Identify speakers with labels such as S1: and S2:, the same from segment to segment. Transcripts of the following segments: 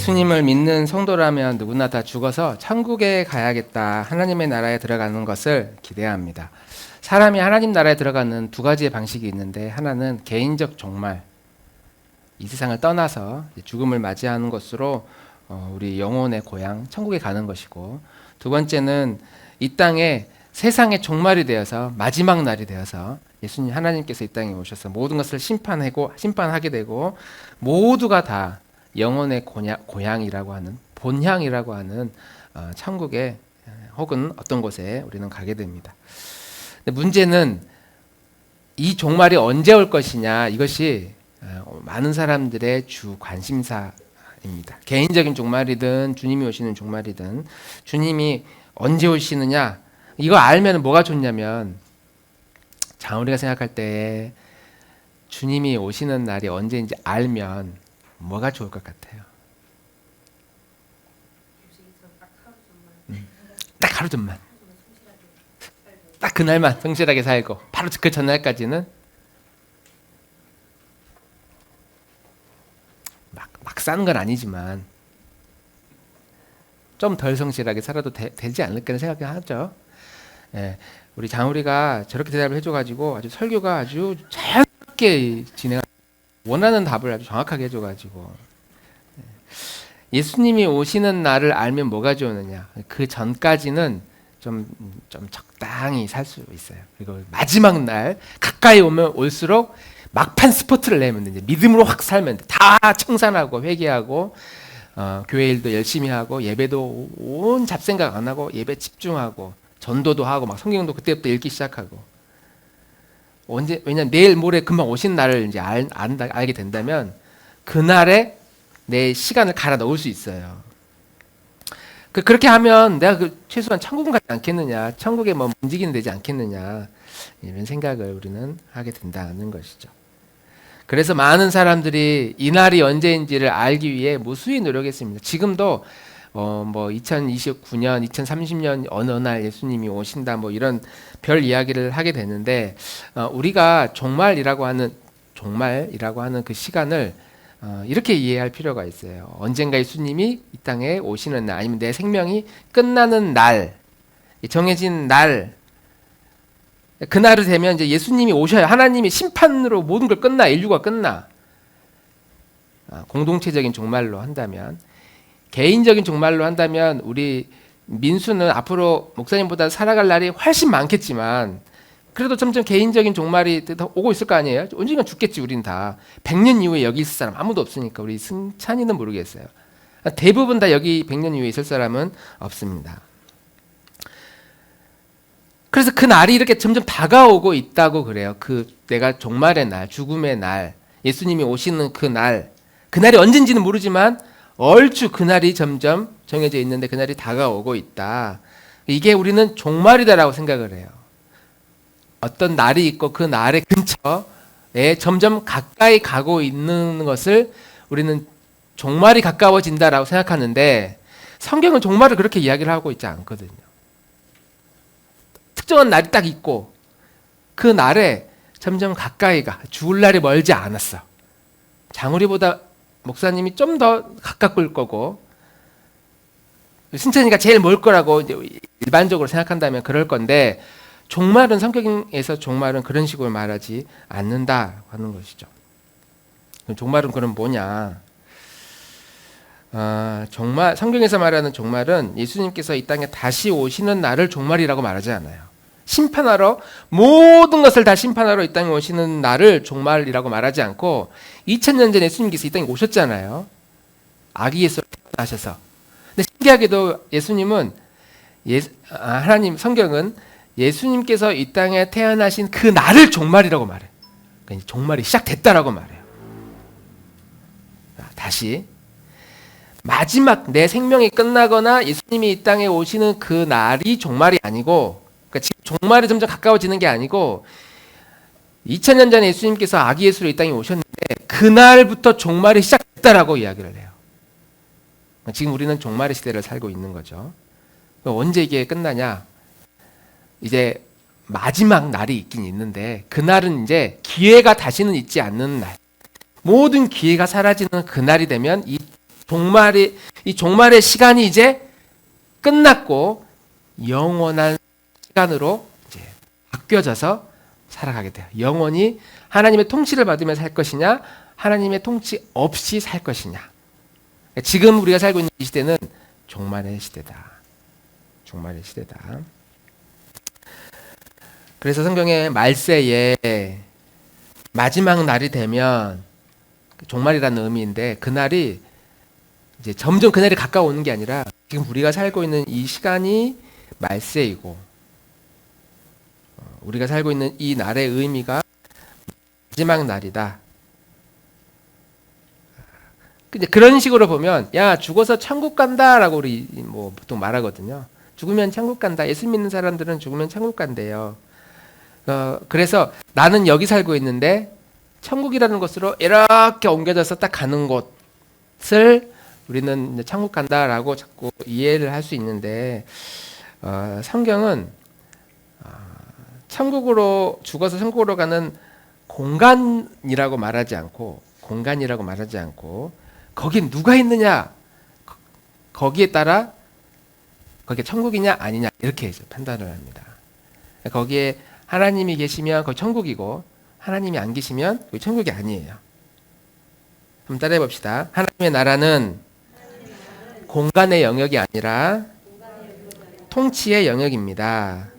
S1: 예수님을 믿는 성도라면 누구나 다 죽어서 천국에 가야겠다, 하나님의 나라에 들어가는 것을 기대합니다. 사람이 하나님 나라에 들어가는 두 가지의 방식이 있는데, 하나는 개인적 종말, 이 세상을 떠나서 죽음을 맞이하는 것으로 우리 영혼의 고향 천국에 가는 것이고, 두 번째는 이 땅에 세상의 종말이 되어서 마지막 날이 되어서 예수님 하나님께서 이 땅에 오셔서 모든 것을 심판하게 되고, 모두가 다 영혼의 고향이라고 하는, 본향이라고 하는 천국에 혹은 어떤 곳에 우리는 가게 됩니다. 근데 문제는 이 종말이 언제 올 것이냐, 이것이 많은 사람들의 주 관심사입니다. 개인적인 종말이든 주님이 오시는 종말이든, 주님이 언제 오시느냐, 이거 알면 뭐가 좋냐면, 우리가 생각할 때 주님이 오시는 날이 언제인지 알면 뭐가 좋을 것 같아요? 딱 하루 전만, 딱 그날만 성실하게 살고, 바로 그 전날까지는 막 사는 건 아니지만 좀 덜 성실하게 살아도 되지 않을까 생각하죠. 예, 우리 장우리가 저렇게 대답을 해줘가지고 아주 설교가 아주 자연스럽게 원하는 답을 아주 정확하게 해줘가지고, 예수님이 오시는 날을 알면 뭐가 좋으느냐, 그 전까지는 좀 적당히 살 수 있어요. 그리고 마지막 날 가까이 오면 올수록 막판 스포트를 내면 이제 믿음으로 확 살면 돼. 다 청산하고 회개하고, 교회 일도 열심히 하고, 예배도 온 잡생각 안 하고 예배 집중하고, 전도도 하고, 막 성경도 그때부터 읽기 시작하고. 왜냐면 내일 모레 금방 오신 날을 이제 알게 된다면 그날에 내 시간을 갈아 넣을 수 있어요. 그렇게 하면 내가 최소한 천국은 가지 않겠느냐, 천국에 뭐 움직이는 되지 않겠느냐, 이런 생각을 우리는 하게 된다는 것이죠. 그래서 많은 사람들이 이 날이 언제인지를 알기 위해 무수히 노력했습니다. 지금도 2029년, 2030년 어느 날 예수님이 오신다, 뭐 이런 별 이야기를 하게 되는데, 우리가 종말이라고 하는 그 시간을 이렇게 이해할 필요가 있어요. 언젠가 예수님이 이 땅에 오시는 날, 아니면 내 생명이 끝나는 날, 정해진 날, 그날이 되면 이제 예수님이 오셔야, 하나님이 심판으로 모든 걸 끝나, 인류가 끝나. 공동체적인 종말로 한다면, 개인적인 종말로 한다면 우리 민수는 앞으로 목사님보다 살아갈 날이 훨씬 많겠지만, 그래도 점점 개인적인 종말이 오고 있을 거 아니에요? 언젠가 죽겠지, 우린 다. 100년 이후에 여기 있을 사람 아무도 없으니까. 우리 승찬이는 모르겠어요. 대부분 다 여기 100년 이후에 있을 사람은 없습니다. 그래서 그 날이 이렇게 점점 다가오고 있다고 그래요. 내가 종말의 날, 죽음의 날, 예수님이 오시는 그날이 언젠지는 모르지만 얼추 그날이 점점 정해져 있는데, 그날이 다가오고 있다. 이게 우리는 종말이다라고 생각을 해요. 어떤 날이 있고 그 날의 근처에 점점 가까이 가고 있는 것을 우리는 종말이 가까워진다라고 생각하는데, 성경은 종말을 그렇게 이야기를 하고 있지 않거든요. 특정한 날이 딱 있고 그 날에 점점 가까이 죽을 날이 멀지 않았어. 장우리보다 목사님이 좀 더 가까울 거고, 승찬이가 제일 멀 거라고 이제 일반적으로 생각한다면 그럴 건데, 종말은, 성경에서 종말은 그런 식으로 말하지 않는다 하는 것이죠. 종말은 그럼 뭐냐? 성경에서 말하는 종말은 예수님께서 이 땅에 다시 오시는 날을 종말이라고 말하지 않아요. 심판하러, 모든 것을 다 심판하러 이 땅에 오시는 날을 종말이라고 말하지 않고, 2000년 전에 예수님께서 이 땅에 오셨잖아요. 아기 예수로 태어나셔서. 근데 신기하게도 예수님은, 성경은 예수님께서 이 땅에 태어나신 그 날을 종말이라고 말해요. 그러니까 종말이 시작됐다라고 말해요. 다시, 마지막 내 생명이 끝나거나 예수님이 이 땅에 오시는 그 날이 종말이 아니고, 그러니까 지금 종말이 점점 가까워지는 게 아니고, 2000년 전에 예수님께서 아기 예수로 이 땅에 오셨는데 그날부터 종말이 시작됐다라고 이야기를 해요. 지금 우리는 종말의 시대를 살고 있는 거죠. 언제 이게 끝나냐? 이제 마지막 날이 있긴 있는데, 그날은 이제 기회가 다시는 있지 않는 날, 모든 기회가 사라지는 그날이 되면 이 이 종말의 시간이 이제 끝났고 영원한 시간으로 이제 바뀌어져서 살아가게 돼요. 영원히 하나님의 통치를 받으며 살 것이냐, 하나님의 통치 없이 살 것이냐. 지금 우리가 살고 있는 이 시대는 종말의 시대다. 종말의 시대다. 그래서 성경의 말세에 마지막 날이 되면 종말이라는 의미인데, 그날이 이제 점점 그날이 가까워오는 게 아니라 지금 우리가 살고 있는 이 시간이 말세이고, 우리가 살고 있는 이 날의 의미가 마지막 날이다. 근데 그런 식으로 보면, 야, 죽어서 천국 간다라고 우리 뭐 보통 말하거든요. 죽으면 천국 간다. 예수 믿는 사람들은 죽으면 천국 간대요. 그래서 나는 여기 살고 있는데 천국이라는 곳으로 이렇게 옮겨져서 딱 가는 곳을 우리는 이제 천국 간다라고 자꾸 이해를 할 수 있는데, 성경은 천국으로 죽어서 천국으로 가는 공간이라고 말하지 않고 거긴 누가 있느냐, 거기에 따라 거기에 천국이냐 아니냐 이렇게 판단을 합니다. 거기에 하나님이 계시면 거기 천국이고, 하나님이 안 계시면 거기 천국이 아니에요. 한번 따라해 봅시다. 하나님의 나라는 공간의 영역이 아니라 통치의 영역입니다.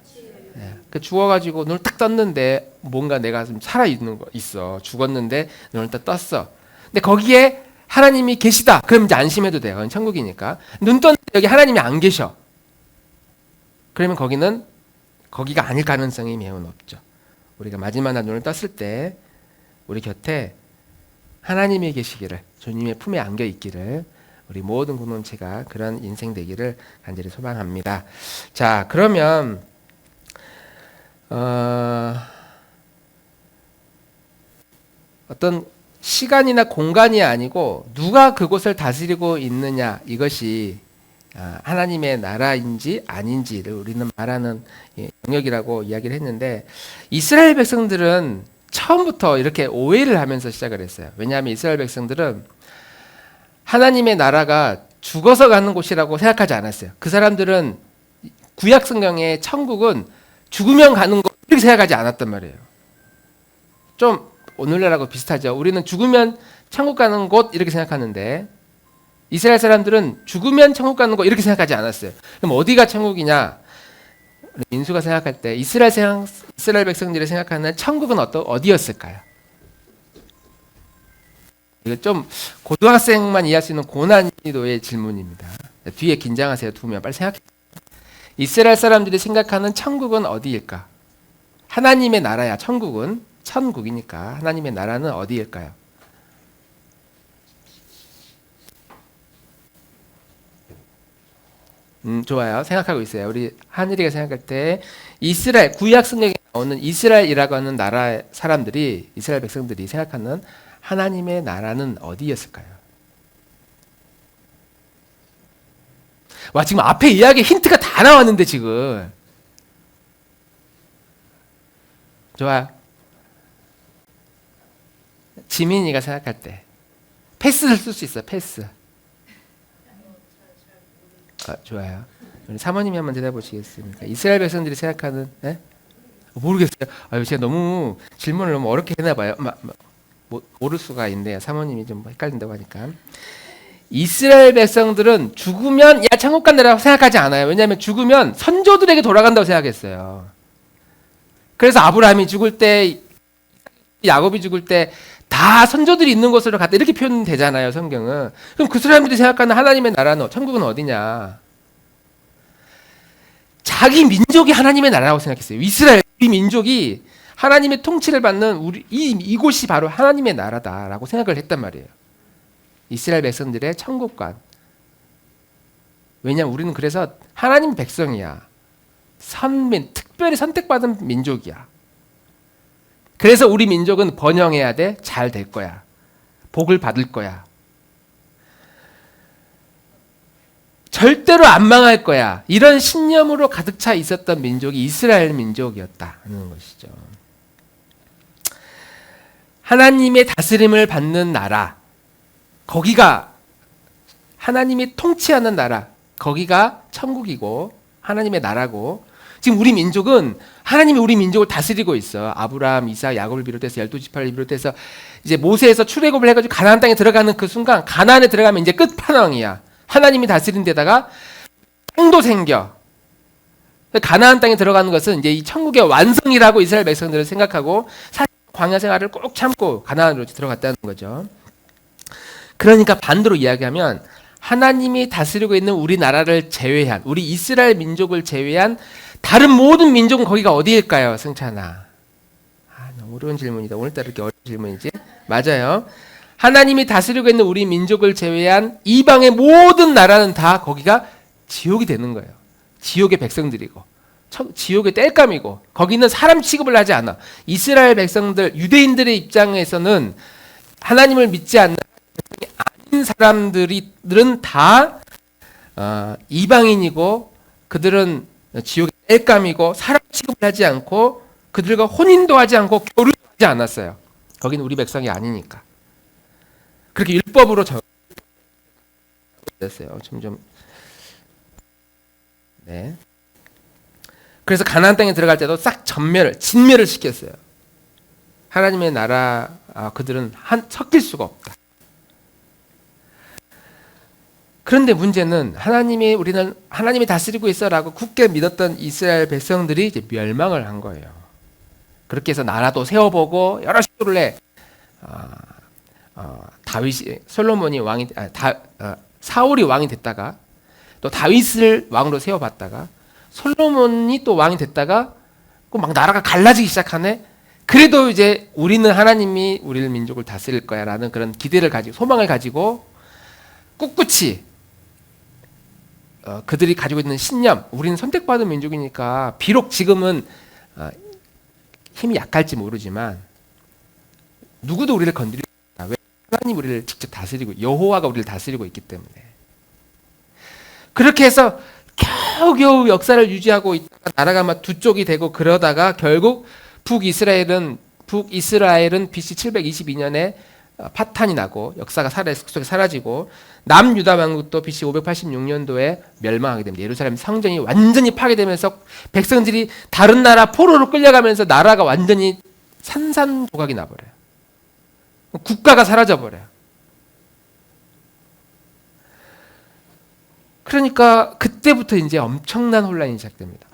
S1: 그 죽어가지고 눈을 딱 떴는데 뭔가 내가 좀 살아있는 거 있어. 죽었는데 눈을 딱 떴어. 근데 거기에 하나님이 계시다. 그럼 이제 안심해도 돼요. 그건 천국이니까. 눈 떴는데 여기 하나님이 안 계셔. 그러면 거기가 아닐 가능성이 매우 높죠. 우리가 마지막 날 눈을 떴을 때 우리 곁에 하나님이 계시기를, 주님의 품에 안겨 있기를, 우리 모든 공동체가 그런 인생 되기를 간절히 소망합니다. 자, 그러면 어떤 시간이나 공간이 아니고 누가 그곳을 다스리고 있느냐, 이것이 하나님의 나라인지 아닌지를 우리는 말하는 영역이라고 이야기를 했는데, 이스라엘 백성들은 처음부터 이렇게 오해를 하면서 시작을 했어요. 왜냐하면 이스라엘 백성들은 하나님의 나라가 죽어서 가는 곳이라고 생각하지 않았어요. 그 사람들은 구약 성경의 천국은 죽으면 가는 곳 이렇게 생각하지 않았단 말이에요. 좀 오늘날하고 비슷하죠. 우리는 죽으면 천국 가는 곳 이렇게 생각하는데, 이스라엘 사람들은 죽으면 천국 가는 곳 이렇게 생각하지 않았어요. 그럼 어디가 천국이냐? 민수가 생각할 때 이스라엘 백성들이 생각하는 천국은 어디였을까요? 이거 좀 고등학생만 이해할 수 있는 고난이도의 질문입니다. 뒤에 긴장하세요. 두면 빨리 생각해. 이스라엘 사람들이 생각하는 천국은 어디일까? 하나님의 나라야. 천국은 천국이니까 하나님의 나라는 어디일까요? 좋아요. 생각하고 있어요. 우리 하늘이가 생각할 때 이스라엘, 구약 성경에 나오는 이스라엘이라고 하는 나라 사람들이, 이스라엘 백성들이 생각하는 하나님의 나라는 어디였을까요? 와, 지금 앞에 이야기 힌트가 다 나왔는데 지금. 좋아요. 지민이가 생각할 때 패스를 쓸 수 있어요. 패스. 좋아요. 우리 사모님이 한번 대답해 보시겠습니까? 이스라엘 백성들이 생각하는, 모르겠어요. 제가 너무 질문을 너무 어렵게 했나 봐요. 모를 수가 있는데요. 사모님이 좀 헷갈린다고 하니까. 이스라엘 백성들은 죽으면 야 천국 간다라고 생각하지 않아요. 왜냐하면 죽으면 선조들에게 돌아간다고 생각했어요. 그래서 아브라함이 죽을 때, 야곱이 죽을 때 다 선조들이 있는 곳으로 갔다 이렇게 표현되잖아요. 성경은. 그럼 그 사람들이 생각하는 하나님의 나라는, 천국은 어디냐? 자기 민족이 하나님의 나라라고 생각했어요. 이스라엘, 이 민족이 하나님의 통치를 받는 이곳이 바로 하나님의 나라다라고 생각을 했단 말이에요. 이스라엘 백성들의 천국관. 왜냐하면 우리는 그래서 하나님 백성이야. 선민, 특별히 선택받은 민족이야. 그래서 우리 민족은 번영해야 돼. 잘 될 거야. 복을 받을 거야. 절대로 안 망할 거야. 이런 신념으로 가득 차 있었던 민족이 이스라엘 민족이었다는 것이죠. 하나님의 다스림을 받는 나라, 거기가 하나님이 통치하는 나라, 거기가 천국이고 하나님의 나라고, 지금 우리 민족은 하나님이 우리 민족을 다스리고 있어. 아브라함, 이삭, 야곱을 비롯해서 12지파를 비롯해서 이제 모세에서 출애굽을 해가지고 가나안 땅에 들어가는 그 순간, 가나안에 들어가면 이제 끝판왕이야. 하나님이 다스린 데다가 땅도 생겨. 가나안 땅에 들어가는 것은 이제 이 천국의 완성이라고 이스라엘 백성들은 생각하고 사실 광야 생활을 꼭 참고 가나안으로 들어갔다는 거죠. 그러니까 반대로 이야기하면 하나님이 다스리고 있는 우리나라를 제외한, 우리 이스라엘 민족을 제외한 다른 모든 민족은 거기가 어디일까요, 승찬아? 너무 어려운 질문이다. 오늘따라 이렇게 어려운 질문이지? 맞아요. 하나님이 다스리고 있는 우리 민족을 제외한 이방의 모든 나라는 다 거기가 지옥이 되는 거예요. 지옥의 백성들이고 지옥의 땔감이고, 거기는 사람 취급을 하지 않아. 이스라엘 백성들, 유대인들의 입장에서는 하나님을 믿지 않는 아닌 사람들은 다 이방인이고, 그들은 지옥의 땔감이고 사람 취급을 하지 않고 그들과 혼인도 하지 않고 결혼도 하지 않았어요. 거기는 우리 백성이 아니니까. 그렇게 율법으로 됐어요. 점점. 네. 그래서 가나안 땅에 들어갈 때도 싹 진멸을 시켰어요. 하나님의 나라, 그들은 섞일 수가 없다. 그런데 문제는 우리는 하나님이 다스리고 있어라고 굳게 믿었던 이스라엘 백성들이 이제 멸망을 한 거예요. 그렇게 해서 나라도 세워보고 여러 시도를 해. 사울이 왕이 됐다가 또 다윗을 왕으로 세워봤다가 솔로몬이 또 왕이 됐다가 막 나라가 갈라지기 시작하네. 그래도 이제 우리는 하나님이 우리를 민족을 다스릴 거야라는 그런 기대를 가지고, 소망을 가지고 꿋꿋이 그들이 가지고 있는 신념, 우리는 선택받은 민족이니까 비록 지금은 힘이 약할지 모르지만 누구도 우리를 건드리지 않아. 왜? 하나님 우리를 직접 다스리고, 여호와가 우리를 다스리고 있기 때문에. 그렇게 해서 겨우겨우 역사를 유지하고 있다가 나라가 막 두 쪽이 되고, 그러다가 결국 북이스라엘은 BC 722년에 파탄이 나고 역사가 속에 사라지고, 남유다 왕국도 BC 586년도에 멸망하게 됩니다. 예루살렘 성전이 완전히 파괴되면서 백성들이 다른 나라 포로로 끌려가면서 나라가 완전히 산산조각이 나버려요. 국가가 사라져버려요. 그러니까 그때부터 이제 엄청난 혼란이 시작됩니다.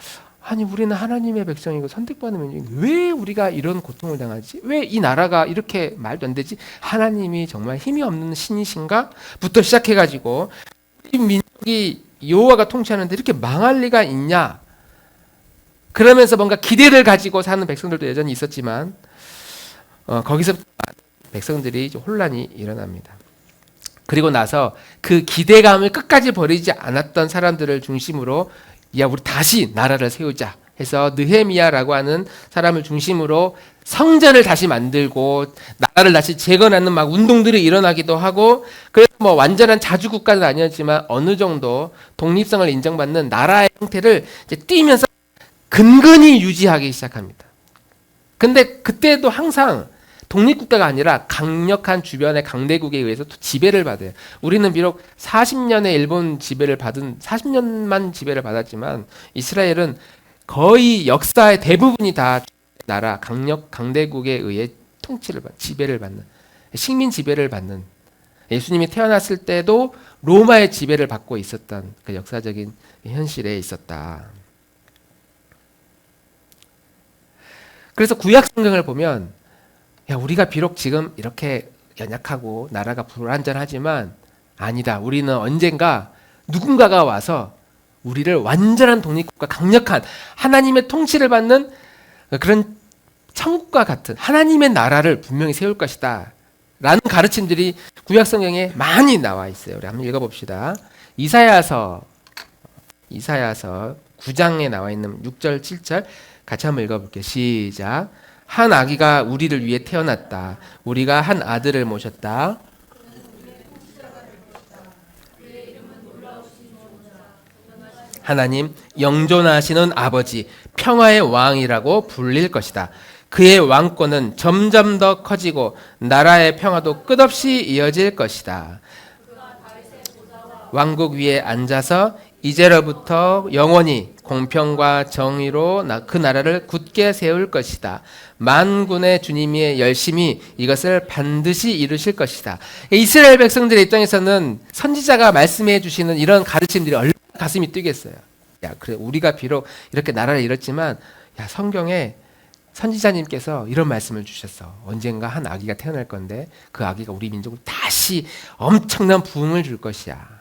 S1: 아니, 우리는 하나님의 백성이고 선택받은 민족인데 왜 우리가 이런 고통을 당하지? 왜 이 나라가 이렇게 말도 안 되지? 하나님이 정말 힘이 없는 신이신가? 부터 시작해가지고 이 민족이 여호와가 통치하는데 이렇게 망할 리가 있냐? 그러면서 뭔가 기대를 가지고 사는 백성들도 여전히 있었지만 거기서부터 백성들이 이제 혼란이 일어납니다. 그리고 나서 그 기대감을 끝까지 버리지 않았던 사람들을 중심으로, 야, 우리 다시 나라를 세우자 해서 느헤미야라고 하는 사람을 중심으로 성전을 다시 만들고 나라를 다시 재건하는 막 운동들이 일어나기도 하고, 그래서 뭐 완전한 자주국가는 아니었지만 어느 정도 독립성을 인정받는 나라의 형태를 이제 띄면서 근근히 유지하기 시작합니다. 근데 그때도 항상 독립국가가 아니라 강력한 주변의 강대국에 의해서 또 지배를 받아요. 우리는 비록 40년의 일본 지배를 받은, 40년만 지배를 받았지만 이스라엘은 거의 역사의 대부분이 다 나라 강대국에 의해 지배를 받는, 식민 지배를 받는, 예수님이 태어났을 때도 로마의 지배를 받고 있었던 그 역사적인 현실에 있었다. 그래서 구약 성경을 보면, 야, 우리가 비록 지금 이렇게 연약하고 나라가 불안전하지만 아니다. 우리는 언젠가 누군가가 와서 우리를 완전한 독립국가, 강력한 하나님의 통치를 받는 그런 천국과 같은 하나님의 나라를 분명히 세울 것이다 라는 가르침들이 구약 성경에 많이 나와 있어요. 우리 한번 읽어봅시다. 이사야서 9장에 나와 있는 6절 7절 같이 한번 읽어볼게요. 시작. 한 아기가 우리를 위해 태어났다. 우리가 한 아들을 모셨다. 하나님, 영존하시는 아버지, 평화의 왕이라고 불릴 것이다. 그의 왕권은 점점 더 커지고 나라의 평화도 끝없이 이어질 것이다. 왕국 위에 앉아서 이제로부터 영원히 공평과 정의로 그 나라를 굳게 세울 것이다. 만군의 주님이 열심히 이것을 반드시 이루실 것이다. 이스라엘 백성들의 입장에서는 선지자가 말씀해 주시는 이런 가르침들이 얼마나 가슴이 뛰겠어요. 야, 그래, 우리가 비록 이렇게 나라를 잃었지만, 야, 성경에 선지자님께서 이런 말씀을 주셨어. 언젠가 한 아기가 태어날 건데 그 아기가 우리 민족을 다시 엄청난 부흥을 줄 것이야.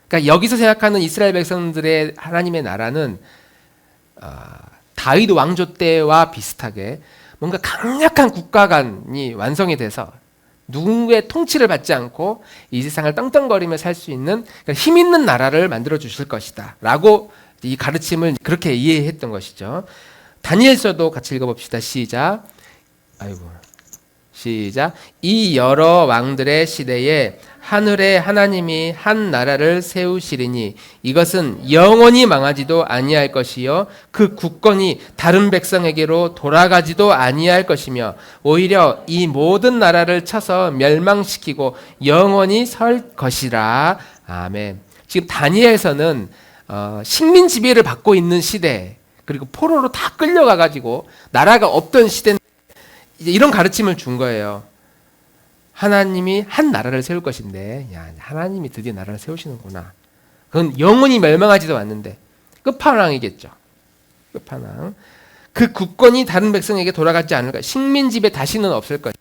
S1: 그러니까 여기서 생각하는 이스라엘 백성들의 하나님의 나라는 다윗 왕조 때와 비슷하게 뭔가 강력한 국가관이 완성이 돼서 누군가의 통치를 받지 않고 이 세상을 떵떵거리며 살 수 있는 힘 있는 나라를 만들어 주실 것이다 라고 이 가르침을 그렇게 이해했던 것이죠. 다니엘서도 같이 읽어봅시다. 시작. 이 여러 왕들의 시대에 하늘의 하나님이 한 나라를 세우시리니 이것은 영원히 망하지도 아니할 것이요 그 국권이 다른 백성에게로 돌아가지도 아니할 것이며 오히려 이 모든 나라를 쳐서 멸망시키고 영원히 설 것이라. 아멘. 지금 다니엘서는 식민 지배를 받고 있는 시대, 그리고 포로로 다 끌려가가지고 나라가 없던 시대인데 이제 이런 가르침을 준 거예요. 하나님이 한 나라를 세울 것인데, 야, 하나님이 드디어 나라를 세우시는구나. 그건 영원히 멸망하지도 않는데 끝판왕이겠죠. 끝판왕. 그 국권이 다른 백성에게 돌아가지 않을까. 식민 지배 다시는 없을 것이다.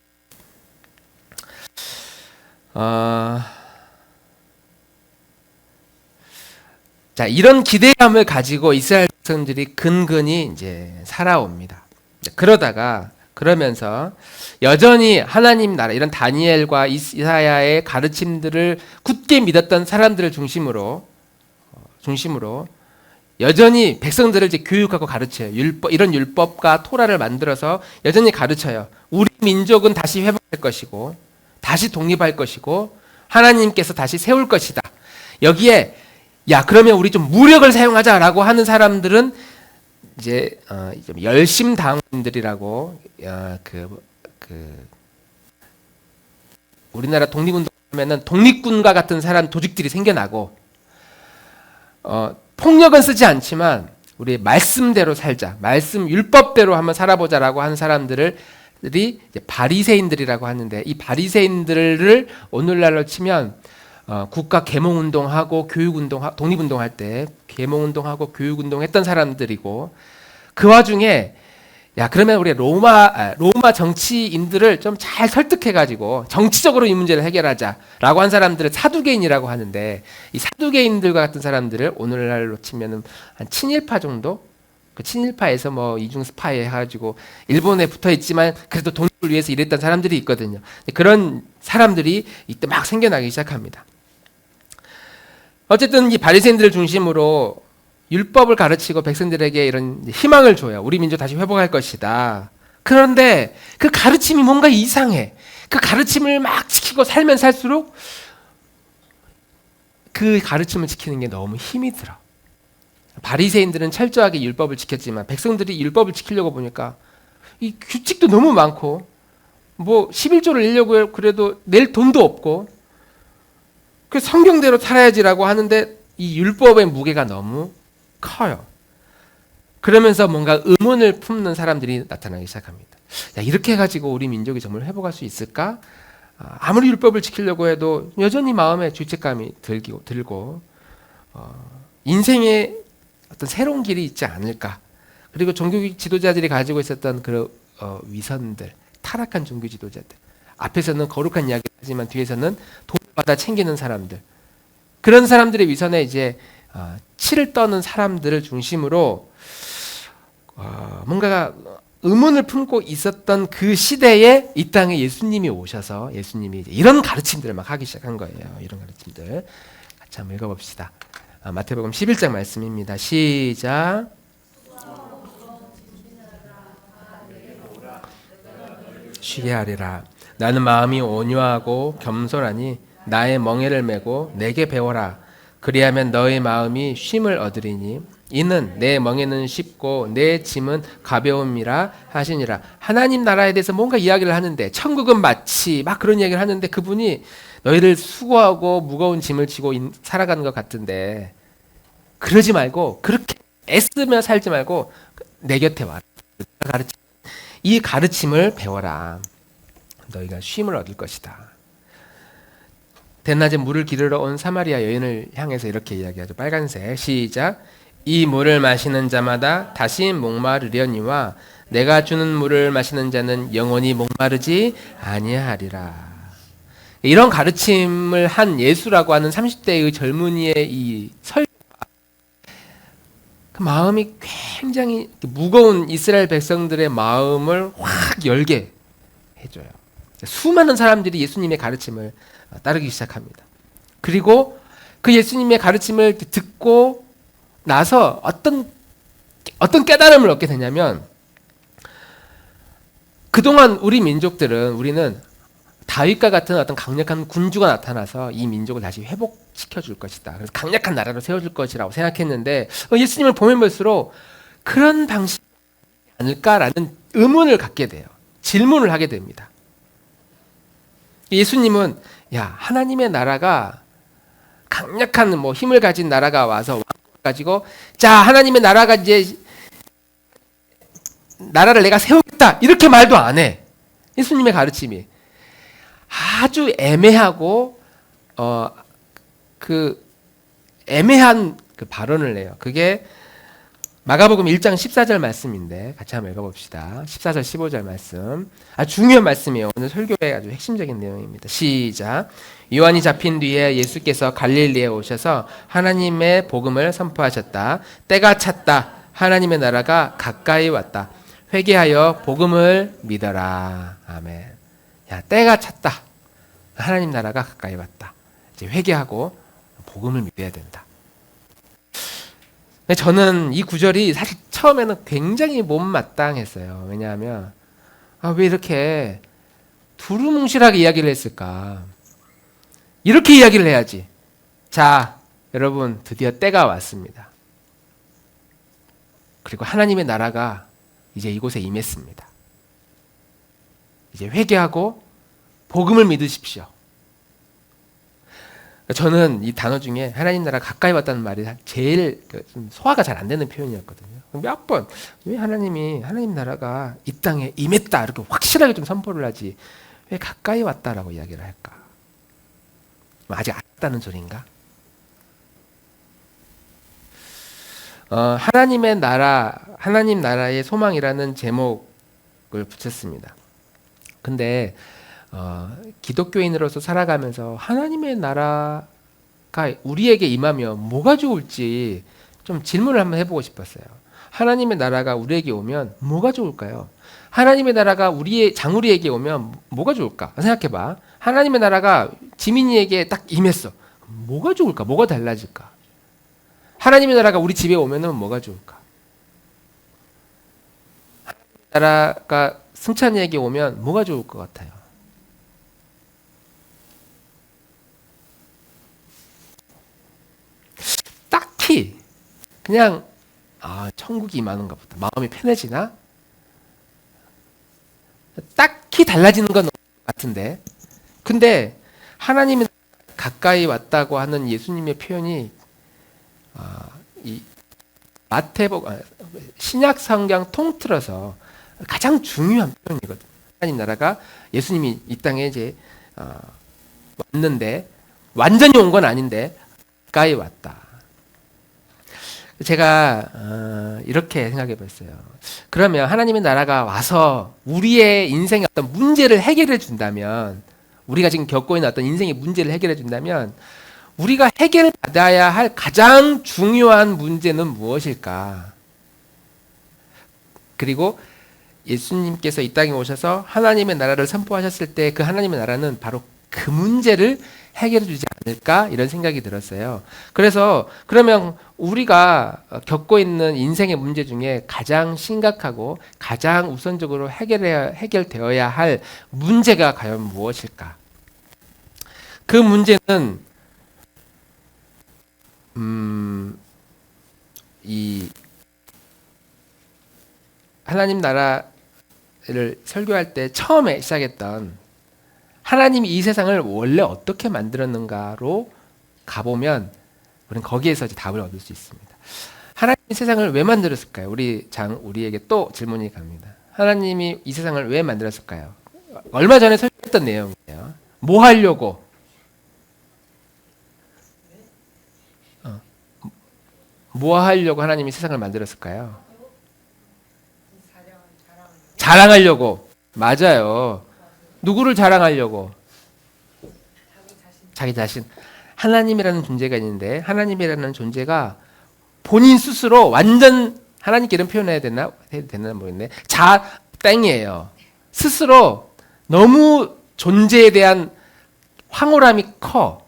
S1: 자, 이런 기대감을 가지고 이스라엘 백성들이 근근히 이제 살아옵니다. 그러면서 여전히 하나님 나라, 이런 다니엘과 이사야의 가르침들을 굳게 믿었던 사람들을 중심으로 여전히 백성들을 이제 교육하고 가르쳐요. 이런 율법과 토라를 만들어서 여전히 가르쳐요. 우리 민족은 다시 회복할 것이고, 다시 독립할 것이고, 하나님께서 다시 세울 것이다. 여기에 야, 그러면 우리 좀 무력을 사용하자라고 하는 사람들은 이제 열심당원들이라고 우리나라 독립운동 하면은 독립군과 같은 사람 조직들이 생겨나고 폭력은 쓰지 않지만 우리 말씀대로 살자, 말씀 율법대로 한번 살아보자라고 하는 사람들이 이제 바리새인들이라고 하는데, 이 바리새인들을 오늘날로 치면 국가 계몽운동하고 교육운동, 독립운동할 때 계몽운동하고 교육운동 했던 사람들이고, 그 와중에 야, 그러면 우리 로마 정치인들을 좀 잘 설득해가지고 정치적으로 이 문제를 해결하자라고 한 사람들을 사두개인이라고 하는데, 이 사두개인들과 같은 사람들을 오늘날로 치면은 한 친일파 정도? 그 친일파에서 뭐 이중스파이 해가지고 일본에 붙어 있지만 그래도 독립을 위해서 일했던 사람들이 있거든요. 그런 사람들이 이때 막 생겨나기 시작합니다. 어쨌든 이 바리새인들을 중심으로 율법을 가르치고 백성들에게 이런 희망을 줘요. 우리 민족 다시 회복할 것이다. 그런데 그 가르침이 뭔가 이상해. 그 가르침을 막 지키고 살면 살수록 그 가르침을 지키는 게 너무 힘이 들어. 바리새인들은 철저하게 율법을 지켰지만 백성들이 율법을 지키려고 보니까 이 규칙도 너무 많고, 뭐 11조를 내려고 그래도 낼 돈도 없고, 그 성경대로 살아야지라고 하는데 이 율법의 무게가 너무 커요. 그러면서 뭔가 의문을 품는 사람들이 나타나기 시작합니다. 야, 이렇게 해가지고 우리 민족이 정말 회복할 수 있을까? 아무리 율법을 지키려고 해도 여전히 마음에 죄책감이 들고 인생에 어떤 새로운 길이 있지 않을까? 그리고 종교 지도자들이 가지고 있었던 그런 위선들, 타락한 종교 지도자들, 앞에서는 거룩한 이야기를 하지만 뒤에서는 돈 받아 챙기는 사람들, 그런 사람들의 위선에 이제 치를 떠는 사람들을 중심으로 뭔가 의문을 품고 있었던 그 시대에 이 땅에 예수님이 오셔서 예수님이 이제 이런 가르침들을 막 하기 시작한 거예요. 이런 가르침들 같이 한번 읽어봅시다. 마태복음 11장 말씀입니다. 시작. 쉬게 하리라. 나는 마음이 온유하고 겸손하니 나의 멍에를 메고 내게 배워라. 그리하면 너의 마음이 쉼을 얻으리니 이는 내 멍에는 쉽고 내 짐은 가벼움이라 하시니라. 하나님 나라에 대해서 뭔가 이야기를 하는데, 천국은 마치 막 그런 이야기를 하는데, 그분이 너희를 수고하고 무거운 짐을 지고 살아가는 것 같은데, 그러지 말고, 그렇게 애쓰며 살지 말고 내 곁에 와라. 이 가르침을 배워라. 너희가 쉼을 얻을 것이다. 대낮에 물을 기르러 온 사마리아 여인을 향해서 이렇게 이야기하죠. 빨간색 시작. 이 물을 마시는 자마다 다시 목마르려니와 내가 주는 물을 마시는 자는 영원히 목마르지 아니하리라. 이런 가르침을 한 예수라고 하는 30대의 젊은이의 이 그 마음이 굉장히 무거운 이스라엘 백성들의 마음을 확 열게 해줘요. 수많은 사람들이 예수님의 가르침을 따르기 시작합니다. 그리고 그 예수님의 가르침을 듣고 나서 어떤 깨달음을 얻게 되냐면, 그동안 우리는 다윗과 같은 어떤 강력한 군주가 나타나서 이 민족을 다시 회복시켜 줄 것이다. 그래서 강력한 나라로 세워줄 것이라고 생각했는데, 예수님을 보면 볼수록 그런 방식이 아닐까라는 의문을 갖게 돼요. 질문을 하게 됩니다. 예수님은 하나님의 나라가 강력한 힘을 가진 나라가 와서 왕권을 가지고, 자, 하나님의 나라가 이제 나라를 내가 세우겠다 이렇게 말도 안 해. 예수님의 가르침이 아주 애매하고 애매한 그 발언을 해요. 그게 마가복음 1장 14절 말씀인데 같이 한번 읽어봅시다. 14절 15절 말씀, 아주 중요한 말씀이에요. 오늘 설교의 아주 핵심적인 내용입니다. 시작. 요한이 잡힌 뒤에 예수께서 갈릴리에 오셔서 하나님의 복음을 선포하셨다. 때가 찼다. 하나님의 나라가 가까이 왔다. 회개하여 복음을 믿어라. 아멘. 때가 찼다. 하나님 나라가 가까이 왔다. 이제 회개하고 복음을 믿어야 된다. 저는 이 구절이 사실 처음에는 굉장히 못마땅했어요. 왜냐하면 왜 이렇게 두루뭉실하게 이야기를 했을까? 이렇게 이야기를 해야지. 자, 여러분, 드디어 때가 왔습니다. 그리고 하나님의 나라가 이제 이곳에 임했습니다. 이제 회개하고 복음을 믿으십시오. 저는 이 단어 중에 하나님 나라 가까이 왔다는 말이 제일 좀 소화가 잘 안 되는 표현이었거든요. 몇 번, 왜 하나님 나라가 이 땅에 임했다 이렇게 확실하게 좀 선포를 하지, 왜 가까이 왔다라고 이야기를 할까? 아직 안 왔다는 소린가? 하나님 나라의 소망이라는 제목을 붙였습니다. 근데 기독교인으로서 살아가면서 하나님의 나라가 우리에게 임하면 뭐가 좋을지 좀 질문을 한번 해보고 싶었어요. 하나님의 나라가 우리에게 오면 뭐가 좋을까요? 하나님의 나라가 장우리에게 오면 뭐가 좋을까? 생각해봐. 하나님의 나라가 지민이에게 딱 임했어. 뭐가 좋을까? 뭐가 달라질까? 하나님의 나라가 우리 집에 오면은 뭐가 좋을까? 하나님의 나라가 승찬이에게 오면 뭐가 좋을 것 같아요? 딱히 그냥 천국이 임하는가 보다. 마음이 편해지나? 딱히 달라지는 건 없는 것 같은데. 근데 하나님은 가까이 왔다고 하는 예수님의 표현이 이 신약 성경 통틀어서 가장 중요한 표현이거든요. 하나님 나라가 예수님이 이 땅에 이제 왔는데, 완전히 온 건 아닌데 가까이 왔다. 제가 이렇게 생각해 봤어요. 그러면 하나님의 나라가 와서 우리의 인생의 어떤 문제를 해결해 준다면, 우리가 지금 겪고 있는 어떤 인생의 문제를 해결해 준다면, 우리가 해결받아야 할 가장 중요한 문제는 무엇일까? 그리고 예수님께서 이 땅에 오셔서 하나님의 나라를 선포하셨을 때 그 하나님의 나라는 바로 그 문제를 해결해 주지 않을까? 이런 생각이 들었어요. 그래서 그러면 우리가 겪고 있는 인생의 문제 중에 가장 심각하고 가장 우선적으로 해결되어야 할 문제가 과연 무엇일까? 그 문제는 이 하나님 나라를 설교할 때 처음에 시작했던 하나님이 이 세상을 원래 어떻게 만들었는가로 가보면 우리는 거기에서 이제 답을 얻을 수 있습니다. 하나님이 세상을 왜 만들었을까요? 우리에게 또 질문이 갑니다. 하나님이 이 세상을 왜 만들었을까요? 얼마 전에 설교했던 내용이에요. 뭐 하려고? 뭐 하려고 하나님이 세상을 만들었을까요? 자랑하려고. 맞아요. 누구를 자랑하려고? 자기 자신. 하나님이라는 존재가 있는데 하나님이라는 존재가 본인 스스로 완전 하나님께 이런 표현해야 되나 모르겠네. 땡이에요. 스스로 너무 존재에 대한 황홀함이 커.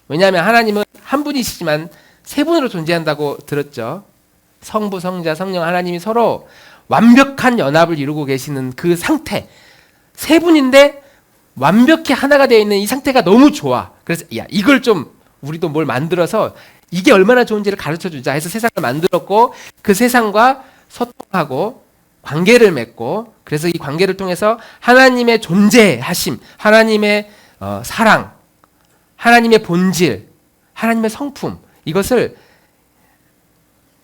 S1: 왜냐하면 하나님은 한 분이시지만 세 분으로 존재한다고 들었죠. 성부, 성자, 성령 하나님이 서로 완벽한 연합을 이루고 계시는 그 상태. 세 분인데 완벽히 하나가 되어 있는 이 상태가 너무 좋아. 그래서 야, 이걸 좀 우리도 뭘 만들어서 이게 얼마나 좋은지를 가르쳐 주자 해서 세상을 만들었고 그 세상과 소통하고 관계를 맺고 그래서 이 관계를 통해서 하나님의 존재하심, 하나님의 사랑, 하나님의 본질, 하나님의 성품 이것을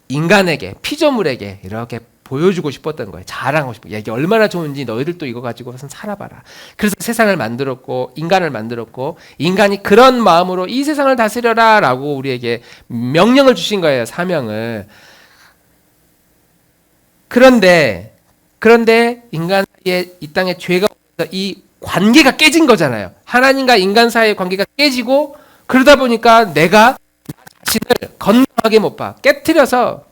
S1: 인간에게, 피조물에게 이렇게 보여주고 싶었던 거예요. 자랑하고 싶어. 야, 이게 얼마나 좋은지 너희들도 이거 가지고서 살아봐라. 그래서 세상을 만들었고 인간을 만들었고 인간이 그런 마음으로 이 세상을 다스려라 라고 우리에게 명령을 주신 거예요. 사명을. 그런데 인간 사이에 이 땅에 죄가 오면서 이 관계가 깨진 거잖아요. 하나님과 인간 사이의 관계가 깨지고 그러다 보니까 내가 자신을 건강하게 못 봐. 깨트려서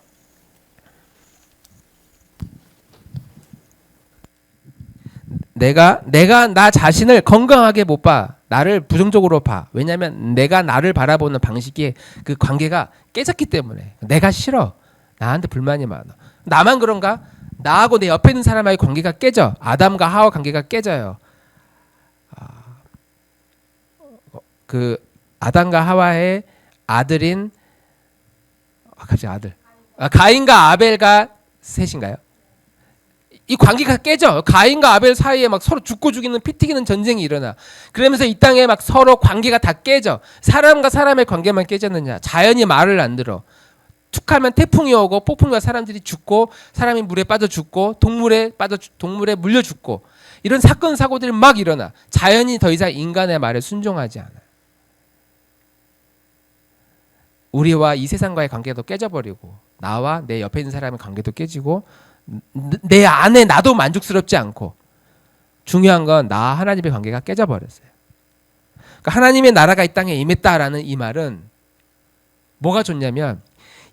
S1: 내가 나 자신을 건강하게 못 봐. 나를 부정적으로 봐. 왜냐하면 내가 나를 바라보는 방식이 그 관계가 깨졌기 때문에. 내가 싫어. 나한테 불만이 많아. 나만 그런가? 나하고 내 옆에 있는 사람과의 관계가 깨져. 아담과 하와 관계가 깨져요. 그 아담과 하와의 아들인 갑자기 아들. 가인과 아벨과 셋인가요? 이 관계가 깨져. 가인과 아벨 사이에 막 서로 죽고 죽이는 피 튀기는 전쟁이 일어나. 그러면서 이 땅에 막 서로 관계가 다 깨져. 사람과 사람의 관계만 깨졌느냐. 자연이 말을 안 들어. 툭하면 태풍이 오고 폭풍과 사람들이 죽고 사람이 물에 빠져 죽고 동물에 물려 죽고 이런 사건 사고들이 막 일어나. 자연이 더 이상 인간의 말에 순종하지 않아. 우리와 이 세상과의 관계도 깨져버리고 나와 내 옆에 있는 사람의 관계도 깨지고 내 안에 나도 만족스럽지 않고 중요한 건 나 하나님의 관계가 깨져버렸어요. 그러니까 하나님의 나라가 이 땅에 임했다라는 이 말은 뭐가 좋냐면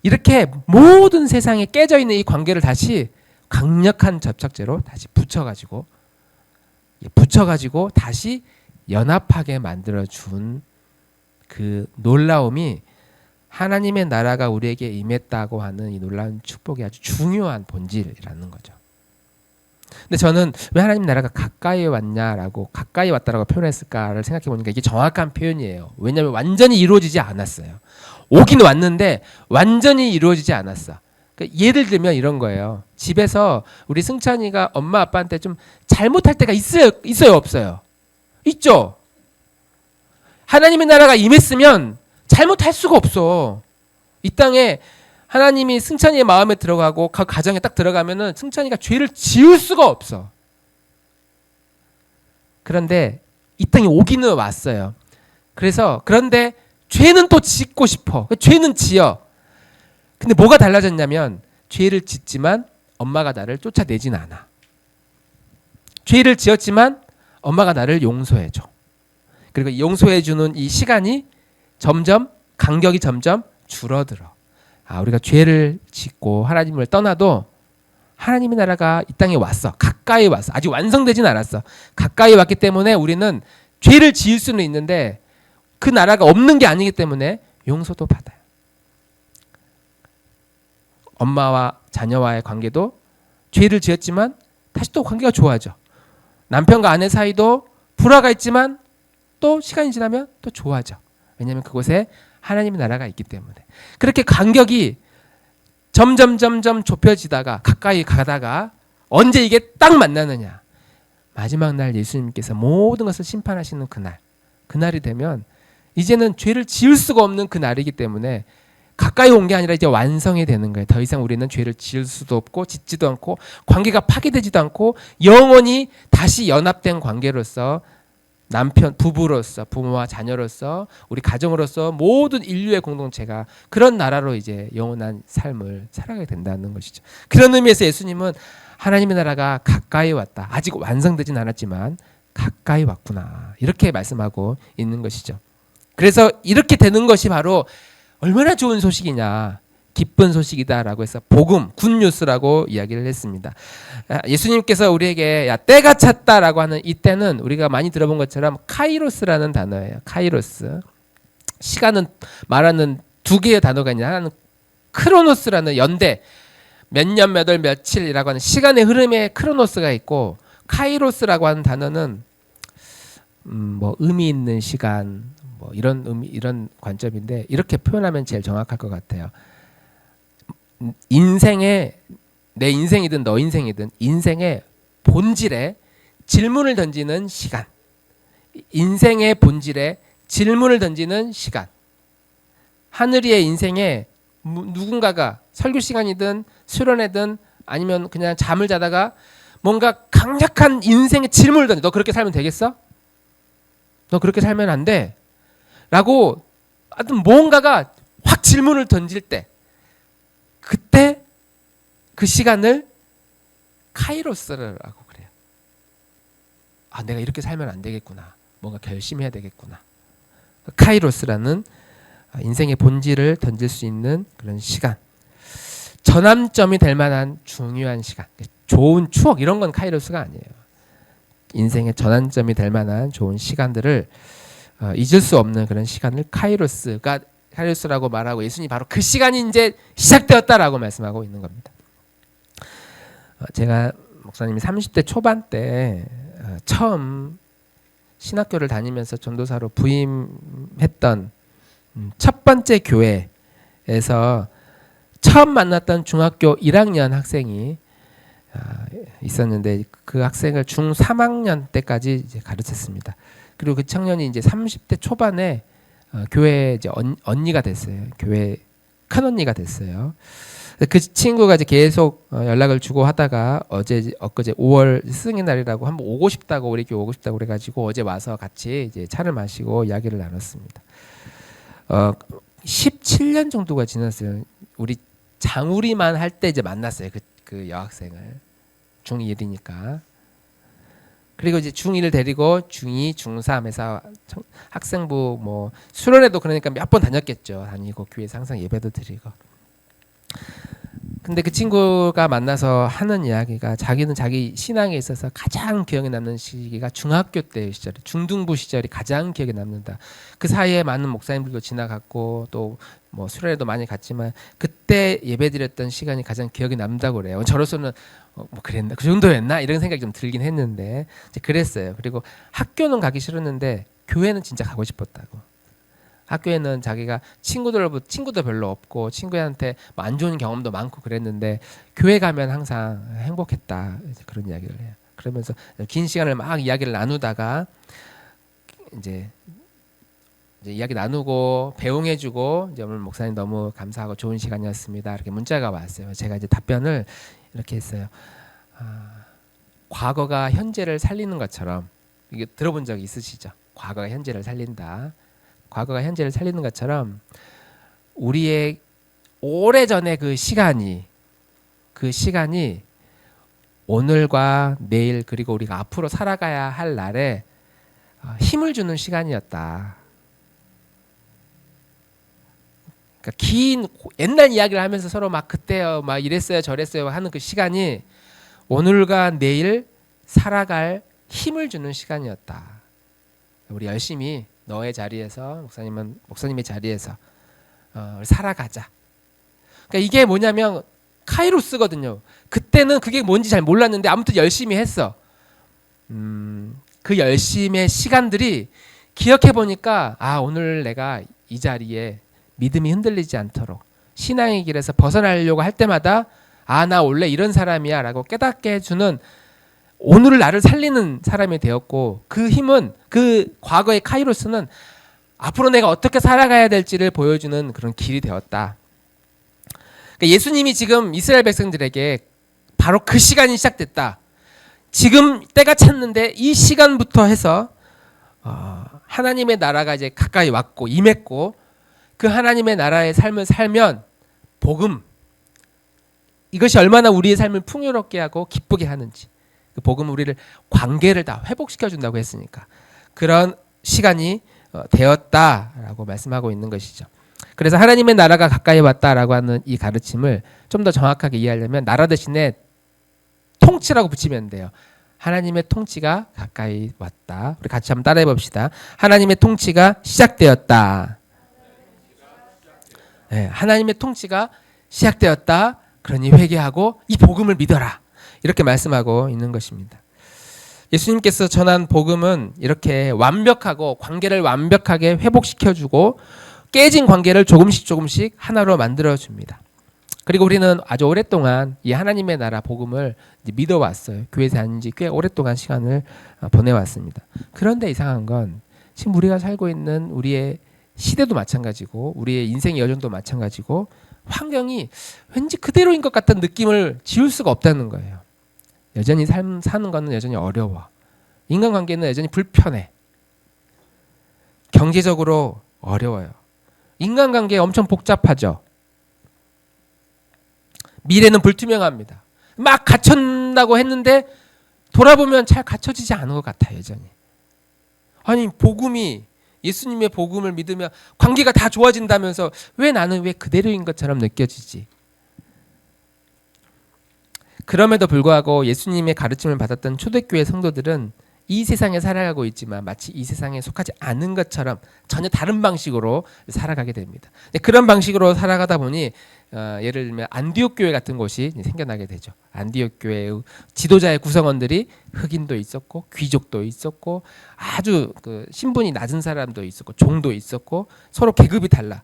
S1: 이렇게 모든 세상에 깨져있는 이 관계를 다시 강력한 접착제로 다시 붙여가지고 다시 연합하게 만들어준 그 놀라움이 하나님의 나라가 우리에게 임했다고 하는 이 놀라운 축복이 아주 중요한 본질이라는 거죠. 근데 저는 왜 하나님 나라가 가까이 왔냐라고 가까이 왔다라고 표현했을까를 생각해 보니까 이게 정확한 표현이에요. 왜냐하면 완전히 이루어지지 않았어요. 오긴 왔는데 완전히 이루어지지 않았어. 그러니까 예를 들면 이런 거예요. 집에서 우리 승찬이가 엄마 아빠한테 좀 잘못할 때가 있어요 없어요? 있죠. 하나님의 나라가 임했으면 잘못할 수가 없어. 이 땅에 하나님이 승찬이의 마음에 들어가고 그 가정에 딱 들어가면은 승찬이가 죄를 지을 수가 없어. 그런데 이 땅에 오기는 왔어요. 그런데 죄는 또 짓고 싶어. 죄는 지어. 근데 뭐가 달라졌냐면 죄를 짓지만 엄마가 나를 쫓아내진 않아. 죄를 지었지만 엄마가 나를 용서해줘. 그리고 용서해주는 이 시간이 간격이 점점 줄어들어. 우리가 죄를 짓고 하나님을 떠나도 하나님의 나라가 이 땅에 왔어. 가까이 왔어. 아직 완성되진 않았어. 가까이 왔기 때문에 우리는 죄를 지을 수는 있는데 그 나라가 없는 게 아니기 때문에 용서도 받아요. 엄마와 자녀와의 관계도 죄를 지었지만 다시 또 관계가 좋아져. 남편과 아내 사이도 불화가 있지만 또 시간이 지나면 또 좋아져. 왜냐하면 그곳에 하나님의 나라가 있기 때문에. 그렇게 간격이
S2: 점점 좁혀지다가 가까이 가다가 언제 이게 딱 만나느냐. 마지막 날 예수님께서 모든 것을 심판하시는 그날이 되면 이제는 죄를 지을 수가 없는 그 날이기 때문에 가까이 온 게 아니라 이제 완성이 되는 거예요. 더 이상 우리는 죄를 지을 수도 없고 짓지도 않고 관계가 파괴되지도 않고 영원히 다시 연합된 관계로서 남편, 부부로서, 부모와 자녀로서, 우리 가정으로서 모든 인류의 공동체가 그런 나라로 이제 영원한 삶을 살아가게 된다는 것이죠. 그런 의미에서 예수님은 하나님의 나라가 가까이 왔다. 아직 완성되진 않았지만 가까이 왔구나. 이렇게 말씀하고 있는 것이죠. 그래서 이렇게 되는 것이 바로 얼마나 좋은 소식이냐. 기쁜 소식이다라고 해서 복음, 굿뉴스라고 이야기를 했습니다. 예수님께서 우리에게 야, 때가 찼다라고 하는 이 때는 우리가 많이 들어본 것처럼 카이로스라는 단어예요. 카이로스. 시간은 말하는 두 개의 단어가 있냐. 하나는 크로노스라는 연대, 몇 년, 몇 월, 며칠이라고 하는 시간의 흐름의 크로노스가 있고 카이로스라고 하는 단어는 뭐 의미 있는 시간, 뭐 이런 의미, 이런 관점인데 이렇게 표현하면 제일 정확할 것 같아요. 인생의 내 인생이든 너 인생이든 인생의 본질에 질문을 던지는 시간. 인생의 본질에 질문을 던지는 시간. 하늘이의 인생에 누군가가 설교 시간이든 수련회든 아니면 그냥 잠을 자다가 뭔가 강력한 인생의 질문을 던져. 너 그렇게 살면 되겠어? 너 그렇게 살면 안 돼. 라고 하여튼 뭔가가 확 질문을 던질 때 그때 그 시간을 카이로스라고 그래요. 아, 내가 이렇게 살면 안 되겠구나. 뭔가 결심해야 되겠구나. 카이로스라는 인생의 본질을 던질 수 있는 그런 시간. 전환점이 될 만한 중요한 시간. 좋은 추억 이런 건 카이로스가 아니에요. 인생의 전환점이 될 만한 좋은 시간들을 잊을 수 없는 그런 시간을 카이로스라고 말하고 예수님이 바로 그 시간이 이제 시작되었다라고 말씀하고 있는 겁니다. 제가 목사님이 30대 초반 때 처음 신학교를 다니면서 전도사로 부임했던 첫 번째 교회에서 처음 만났던 중학교 1학년 학생이 있었는데 그 학생을 중 3학년 때까지 이제 가르쳤습니다. 그리고 그 청년이 이제 30대 초반에 교회 이제 언니가 됐어요. 교회 큰 언니가 됐어요. 그 친구가 이제 계속 연락을 주고 하다가 엊그제 5월 스승의 날이라고 한번 오고 싶다고 우리 교회 오고 싶다고 그래가지고 어제 와서 같이 이제 차를 마시고 이야기를 나눴습니다. 17년 정도가 지났어요. 우리 장우리만 할 때 이제 만났어요. 그 여학생을 중1이니까. 그리고 이제 중1을 데리고 중2, 중3에서 학생부 뭐 수련회도 그러니까 몇 번 다녔겠죠. 다니고 교회에서 항상 예배도 드리고. 근데 그 친구가 만나서 하는 이야기가 자기는 자기 신앙에 있어서 가장 기억에 남는 시기가 중학교 때 시절, 중등부 시절이 가장 기억에 남는다. 그 사이에 많은 목사님들도 지나갔고 또 뭐 수련회도 많이 갔지만 그때 예배드렸던 시간이 가장 기억에 남다고 그래요. 저로서는 뭐 그랬나 그 정도였나 이런 생각이 좀 들긴 했는데 이제 그랬어요. 그리고 학교는 가기 싫었는데 교회는 진짜 가고 싶었다고. 학교에는 자기가 친구도 별로 없고 친구한테 뭐 안 좋은 경험도 많고 그랬는데 교회 가면 항상 행복했다 그런 이야기를 해요. 그러면서 긴 시간을 막 이야기를 나누다가 이제 이야기 나누고 배웅해주고 이제 오늘 목사님 너무 감사하고 좋은 시간이었습니다. 이렇게 문자가 왔어요. 제가 이제 답변을 이렇게 했어요. 과거가 현재를 살리는 것처럼 이게 들어본 적 있으시죠? 과거가 현재를 살린다. 과거가 현재를 살리는 것처럼 우리의 오래전의 그 시간이 오늘과 내일 그리고 우리가 앞으로 살아가야 할 날에 힘을 주는 시간이었다. 그러니까 긴 옛날 이야기를 하면서 서로 막 그때요, 막 이랬어요, 저랬어요 하는 그 시간이 오늘과 내일 살아갈 힘을 주는 시간이었다. 우리 열심히 너의 자리에서 목사님의 자리에서 살아가자. 그러니까 이게 뭐냐면 카이로스거든요. 그때는 그게 뭔지 잘 몰랐는데 아무튼 열심히 했어. 그 열심의 시간들이 기억해 보니까 오늘 내가 이 자리에 믿음이 흔들리지 않도록 신앙의 길에서 벗어나려고 할 때마다 아, 나 원래 이런 사람이야 라고 깨닫게 해주는 오늘을 나를 살리는 사람이 되었고 그 힘은 그 과거의 카이로스는 앞으로 내가 어떻게 살아가야 될지를 보여주는 그런 길이 되었다. 그러니까 예수님이 지금 이스라엘 백성들에게 바로 그 시간이 시작됐다. 지금 때가 찼는데 이 시간부터 해서 하나님의 나라가 이제 가까이 왔고 임했고 그 하나님의 나라의 삶을 살면 복음 이것이 얼마나 우리의 삶을 풍요롭게 하고 기쁘게 하는지 그 복음 우리를 관계를 다 회복시켜 준다고 했으니까 그런 시간이 되었다라고 말씀하고 있는 것이죠. 그래서 하나님의 나라가 가까이 왔다라고 하는 이 가르침을 좀 더 정확하게 이해하려면 나라 대신에 통치라고 붙이면 돼요. 하나님의 통치가 가까이 왔다. 우리 같이 한번 따라해 봅시다. 하나님의 통치가 시작되었다. 네, 하나님의 통치가 시작되었다. 그러니 회개하고 이 복음을 믿어라. 이렇게 말씀하고 있는 것입니다. 예수님께서 전한 복음은 이렇게 완벽하고 관계를 완벽하게 회복시켜주고 깨진 관계를 조금씩 하나로 만들어줍니다. 그리고 우리는 아주 오랫동안 이 하나님의 나라 복음을 믿어왔어요. 교회에 다닌 지 꽤 오랫동안 시간을 보내왔습니다. 그런데 이상한 건 지금 우리가 살고 있는 우리의 시대도 마찬가지고 우리의 인생의 여정도 마찬가지고 환경이 왠지 그대로인 것 같은 느낌을 지울 수가 없다는 거예요. 여전히 삶 사는 거는 여전히 어려워. 인간관계는 여전히 불편해. 경제적으로 어려워요. 인간관계 엄청 복잡하죠. 미래는 불투명합니다. 막 갖춘다고 했는데 돌아보면 잘 갖춰지지 않은 것 같아요. 여전히. 아니 복음이 예수님의 복음을 믿으면 관계가 다 좋아진다면서 왜 나는 왜 그대로인 것처럼 느껴지지? 그럼에도 불구하고 예수님의 가르침을 받았던 초대교회 성도들은 이 세상에 살아가고 있지만 마치 이 세상에 속하지 않은 것처럼 전혀 다른 방식으로 살아가게 됩니다. 그런 방식으로 살아가다 보니 예를 들면 안디옥 교회 같은 곳이 생겨나게 되죠. 안디옥 교회의 지도자의 구성원들이 흑인도 있었고 귀족도 있었고 아주 그 신분이 낮은 사람도 있었고 종도 있었고 서로 계급이 달라.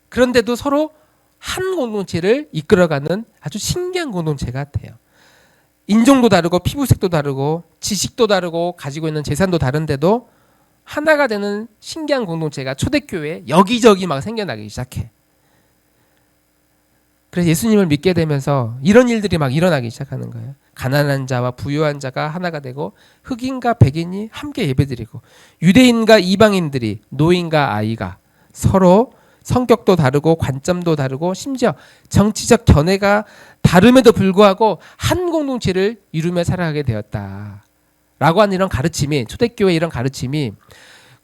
S2: 그런데도 서로 한 공동체를 이끌어가는 아주 신기한 공동체 같아요. 인종도 다르고 피부색도 다르고 지식도 다르고 가지고 있는 재산도 다른데도 하나가 되는 신기한 공동체가 초대교회에 여기저기 막 생겨나기 시작해. 그래서 예수님을 믿게 되면서 이런 일들이 막 일어나기 시작하는 거예요. 가난한 자와 부유한 자가 하나가 되고 흑인과 백인이 함께 예배드리고 유대인과 이방인들이 노인과 아이가 서로 성격도 다르고 관점도 다르고 심지어 정치적 견해가 다름에도 불구하고 한 공동체를 이루며 살아가게 되었다. 라고 하는 이런 가르침이 초대교회 이런 가르침이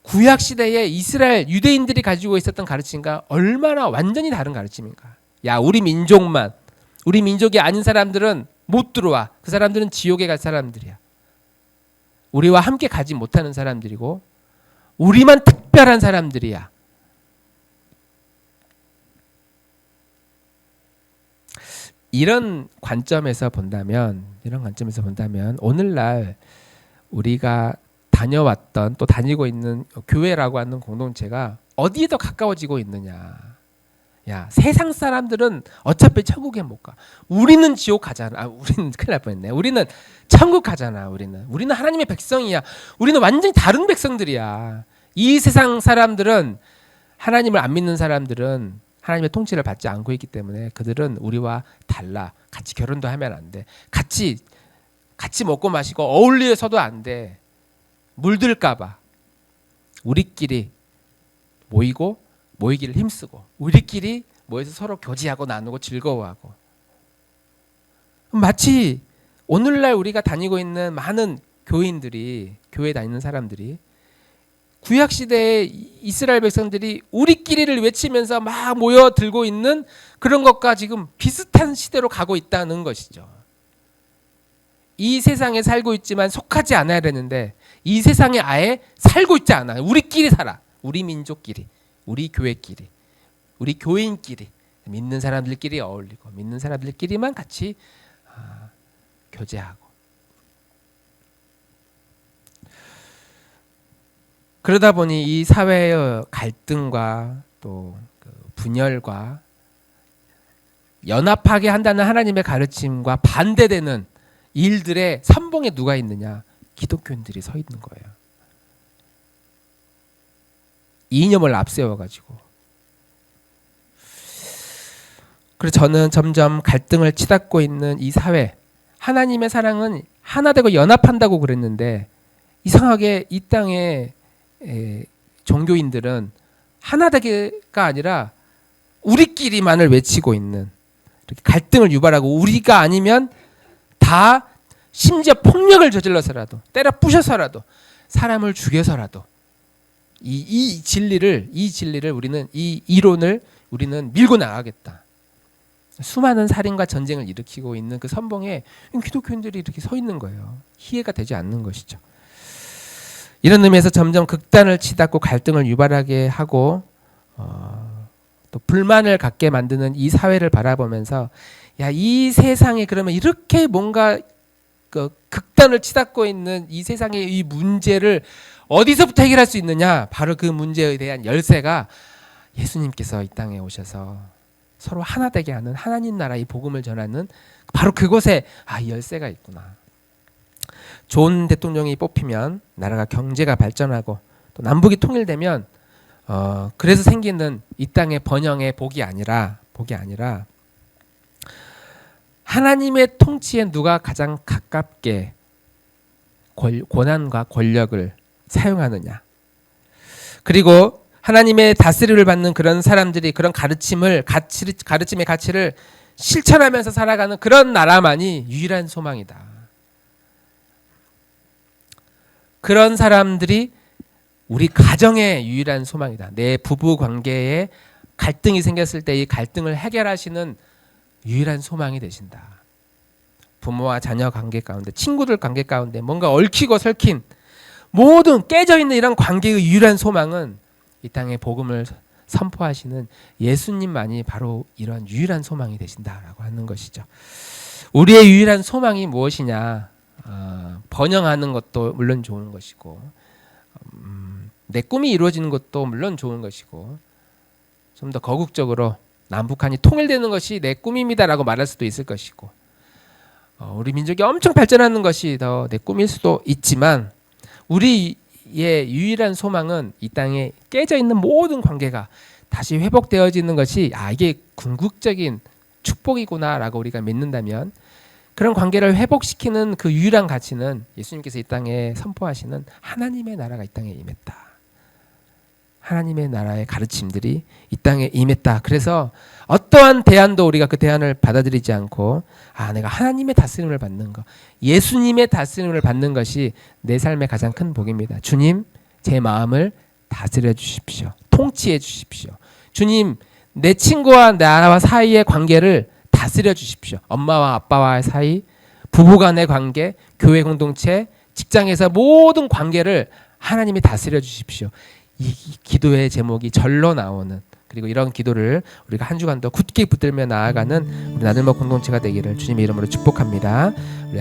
S2: 구약시대에 이스라엘 유대인들이 가지고 있었던 가르침과 얼마나 완전히 다른 가르침인가. 야 우리 민족만 우리 민족이 아닌 사람들은 못 들어와. 그 사람들은 지옥에 갈 사람들이야. 우리와 함께 가지 못하는 사람들이고 우리만 특별한 사람들이야. 이런 관점에서 본다면 오늘날 우리가 다녀왔던 또 다니고 있는 교회라고 하는 공동체가 어디에 더 가까워지고 있느냐. 야 세상 사람들은 어차피 천국에 못 가. 우리는 지옥 가잖아. 우리는 큰일 날 뻔했네. 우리는 천국 가잖아. 우리는 하나님의 백성이야. 우리는 완전히 다른 백성들이야. 이 세상 사람들은 하나님을 안 믿는 사람들은 하나님의 통치를 받지 않고 있기 때문에 그들은 우리와 달라. 같이 결혼도 하면 안 돼. 같이 먹고 마시고 어울려서도 안 돼. 물들까 봐. 우리끼리 모이기를 힘쓰고 우리끼리 모여서 서로 교제하고 나누고 즐거워하고 마치 오늘날 우리가 다니고 있는 많은 교인들이 교회 다니는 사람들이 구약시대의 이스라엘 백성들이 우리끼리를 외치면서 막 모여들고 있는 그런 것과 지금 비슷한 시대로 가고 있다는 것이죠. 이 세상에 살고 있지만 속하지 않아야 되는데 이 세상에 아예 살고 있지 않아요. 우리끼리 살아. 우리 민족끼리, 우리 교회끼리, 우리 교인끼리, 믿는 사람들끼리 어울리고 믿는 사람들끼리만 같이 교제하고 그러다 보니 이 사회의 갈등과 또 그 분열과 연합하게 한다는 하나님의 가르침과 반대되는 일들의 선봉에 누가 있느냐? 기독교인들이 서 있는 거예요. 이념을 앞세워가지고. 그래서 저는 점점 갈등을 치닫고 있는 이 사회, 하나님의 사랑은 하나 되고 연합한다고 그랬는데 이상하게 이 땅의 종교인들은 하나 되기가 아니라 우리끼리만을 외치고 있는, 이렇게 갈등을 유발하고, 우리가 아니면 다 심지어 폭력을 저질러서라도, 때려 부셔서라도, 사람을 죽여서라도 이 진리를 우리는, 이 이론을 우리는 밀고 나가겠다. 수많은 살인과 전쟁을 일으키고 있는 그 선봉에 기독교인들이 이렇게 서 있는 거예요. 이해가 되지 않는 것이죠. 이런 의미에서 점점 극단을 치닫고 갈등을 유발하게 하고 또 불만을 갖게 만드는 이 사회를 바라보면서, 야, 이 세상에 그러면 이렇게 뭔가 그 극단을 치닫고 있는 이 세상의 이 문제를 어디서부터 해결할 수 있느냐? 바로 그 문제에 대한 열쇠가 예수님께서 이 땅에 오셔서 서로 하나 되게 하는 하나님 나라의 복음을 전하는 바로 그곳에 이 열쇠가 있구나. 좋은 대통령이 뽑히면 나라가 경제가 발전하고 또 남북이 통일되면 그래서 생기는 이 땅의 번영의 복이 아니라 하나님의 통치에 누가 가장 가깝게 권한과 권력을 사용하느냐. 그리고 하나님의 다스림을 받는 그런 사람들이 그런 가르침의 가치를 실천하면서 살아가는 그런 나라만이 유일한 소망이다. 그런 사람들이 우리 가정의 유일한 소망이다. 내 부부 관계에 갈등이 생겼을 때 이 갈등을 해결하시는 유일한 소망이 되신다. 부모와 자녀 관계 가운데, 친구들 관계 가운데 뭔가 얽히고 설킨 모든 깨져 있는 이런 관계의 유일한 소망은 이 땅에 복음을 선포하시는 예수님만이 바로 이런 유일한 소망이 되신다라고 하는 것이죠. 우리의 유일한 소망이 무엇이냐? 번영하는 것도 물론 좋은 것이고, 내 꿈이 이루어지는 것도 물론 좋은 것이고, 좀 더 거국적으로 남북한이 통일되는 것이 내 꿈입니다라고 말할 수도 있을 것이고, 우리 민족이 엄청 발전하는 것이 더 내 꿈일 수도 있지만, 우리의 유일한 소망은 이 땅에 깨져 있는 모든 관계가 다시 회복되어지는 것이 이게 궁극적인 축복이구나라고 우리가 믿는다면, 그런 관계를 회복시키는 그 유일한 가치는 예수님께서 이 땅에 선포하시는 하나님의 나라가 이 땅에 임했다. 하나님의 나라의 가르침들이 이 땅에 임했다. 그래서 어떠한 대안도 우리가 그 대안을 받아들이지 않고 내가 하나님의 다스림을 받는 것, 예수님의 다스림을 받는 것이 내 삶의 가장 큰 복입니다. 주님, 제 마음을 다스려 주십시오. 통치해 주십시오. 주님, 내 친구와 나와 사이의 관계를 다스려 주십시오. 엄마와 아빠와의 사이, 부부간의 관계, 교회 공동체, 직장에서 모든 관계를 하나님이 다스려 주십시오. 이 기도의 제목이 절로 나오는, 그리고 이런 기도를 우리가 한 주간도 굳게 붙들며 나아가는 우리 나들목 공동체가 되기를 주님의 이름으로 축복합니다. 우리